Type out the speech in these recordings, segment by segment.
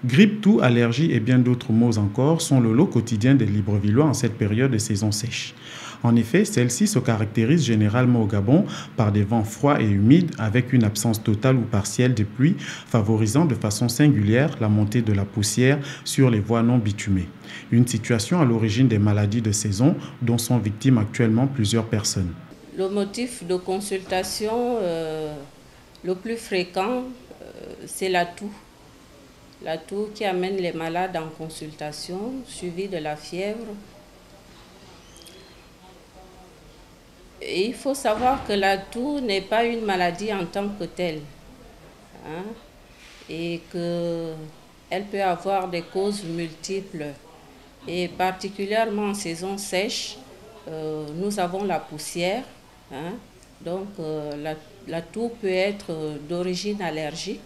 Grippe, toux, allergies et bien d'autres maux encore sont le lot quotidien des Librevillois en cette période de saison sèche. En effet, celle-ci se caractérise généralement au Gabon par des vents froids et humides avec une absence totale ou partielle de pluie, favorisant de façon singulière la montée de la poussière sur les voies non bitumées. Une situation à l'origine des maladies de saison dont sont victimes actuellement plusieurs personnes. Le motif de consultation le plus fréquent, c'est la toux. La toux qui amène les malades en consultation, suivie de la fièvre. Et il faut savoir que la toux n'est pas une maladie en tant que telle, hein, et qu'elle peut avoir des causes multiples. Et particulièrement en saison sèche, nous avons la poussière, hein, donc la toux peut être d'origine allergique.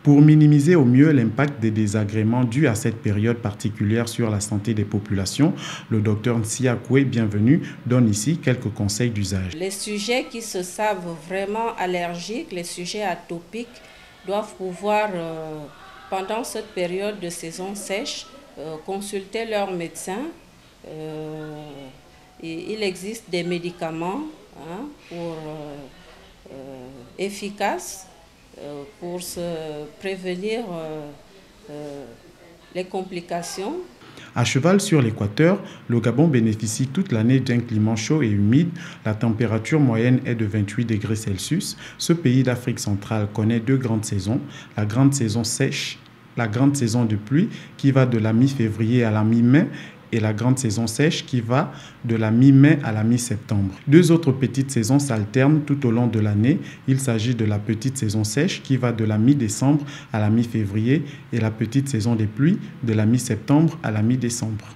Pour minimiser au mieux l'impact des désagréments dus à cette période particulière sur la santé des populations, le docteur Nsiakwe, bienvenue, donne ici quelques conseils d'usage. Les sujets qui se savent vraiment allergiques, les sujets atopiques, doivent pouvoir, pendant cette période de saison sèche, consulter leur médecin. Et il existe des médicaments, hein, efficaces pour se prévenir les complications. À cheval sur l'équateur, le Gabon bénéficie toute l'année d'un climat chaud et humide. La température moyenne est de 28 degrés Celsius. Ce pays d'Afrique centrale connaît deux grandes saisons. La grande saison sèche, la grande saison de pluie qui va de la mi-février à la mi-mai et la grande saison sèche qui va de la mi-mai à la mi-septembre. Deux autres petites saisons s'alternent tout au long de l'année. Il s'agit de la petite saison sèche qui va de la mi-décembre à la mi-février et la petite saison des pluies de la mi-septembre à la mi-décembre.